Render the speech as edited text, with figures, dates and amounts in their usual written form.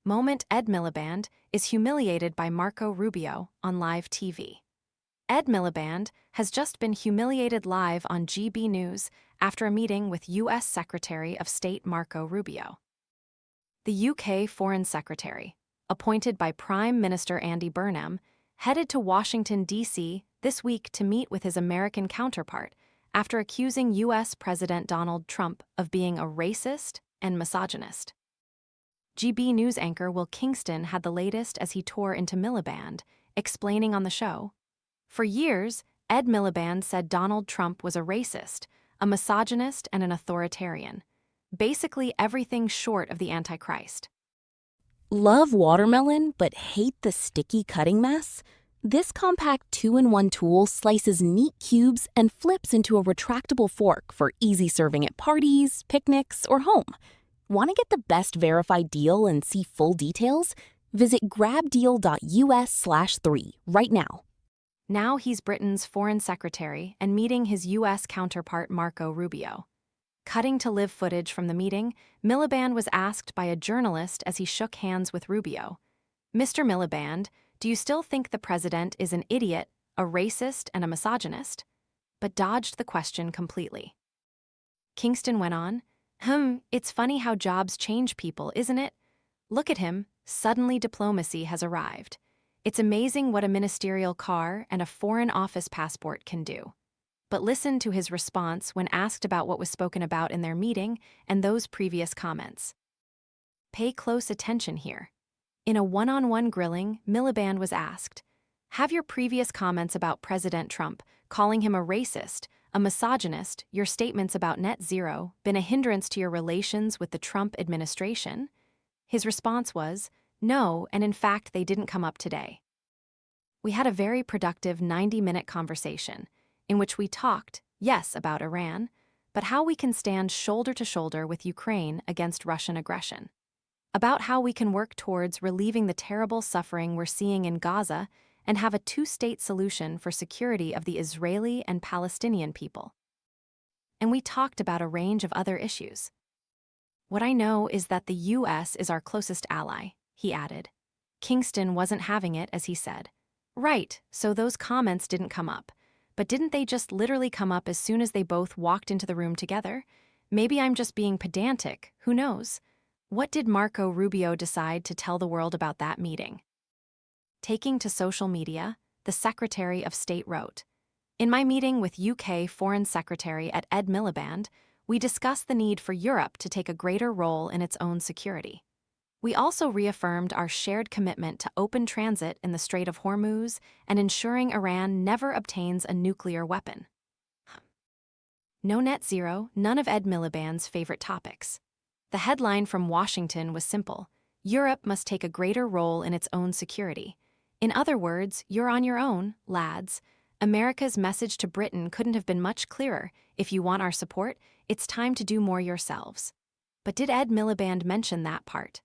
Moment Ed Miliband is humiliated by Marco Rubio on live TV. Ed Miliband has just been humiliated live on GB News after a meeting with U.S. Secretary of State Marco Rubio. The UK Foreign Secretary, appointed by Prime Minister Andy Burnham, headed to Washington, D.C. this week to meet with his American counterpart after accusing U.S. President Donald Trump of being a racist and misogynist. GB News anchor Will Kingston had the latest as he tore into Miliband, explaining on the show, "For years, Ed Miliband said Donald Trump was a racist, a misogynist, and an authoritarian. Basically everything short of the Antichrist." Love watermelon but hate the sticky cutting mess? This compact 2-in-1 tool slices neat cubes and flips into a retractable fork for easy serving at parties, picnics, or home. Want to get the best verified deal and see full details? Visit grabdeal.us/3 right now. Now he's Britain's foreign secretary and meeting his U.S. counterpart Marco Rubio. Cutting to live footage from the meeting, Miliband was asked by a journalist as he shook hands with Rubio, "Mr. Miliband, do you still think the president is an idiot, a racist, and a misogynist?" But dodged the question completely. Kingston went on, "It's funny how jobs change people, isn't it? Look at him, suddenly diplomacy has arrived. It's amazing what a ministerial car and a foreign office passport can do." But listen to his response when asked about what was spoken about in their meeting and those previous comments. Pay close attention here. In a one-on-one grilling, Miliband was asked, "Have your previous comments about President Trump, calling him a racist, a misogynist, your statements about net zero, been a hindrance to your relations with the Trump administration?" His response was, "No, and in fact they didn't come up today." We had a very productive 90-minute conversation, in which we talked, yes, about Iran, but how we can stand shoulder to shoulder with Ukraine against Russian aggression, about how we can work towards relieving the terrible suffering we're seeing in Gaza and have a two-state solution for security of the Israeli and Palestinian people. And we talked about a range of other issues. "What I know is that the U.S. is our closest ally," he added. Kingston wasn't having it as he said, "Right, so those comments didn't come up. But didn't they just literally come up as soon as they both walked into the room together? Maybe I'm just being pedantic, who knows? What did Marco Rubio decide to tell the world about that meeting?" Taking to social media, the Secretary of State wrote, "In my meeting with UK Foreign Secretary Ed Miliband, we discussed the need for Europe to take a greater role in its own security. We also reaffirmed our shared commitment to open transit in the Strait of Hormuz and ensuring Iran never obtains a nuclear weapon." No net zero, none of Ed Miliband's favorite topics. The headline from Washington was simple: Europe must take a greater role in its own security. In other words, you're on your own, lads. America's message to Britain couldn't have been much clearer. If you want our support, it's time to do more yourselves. But did Ed Miliband mention that part?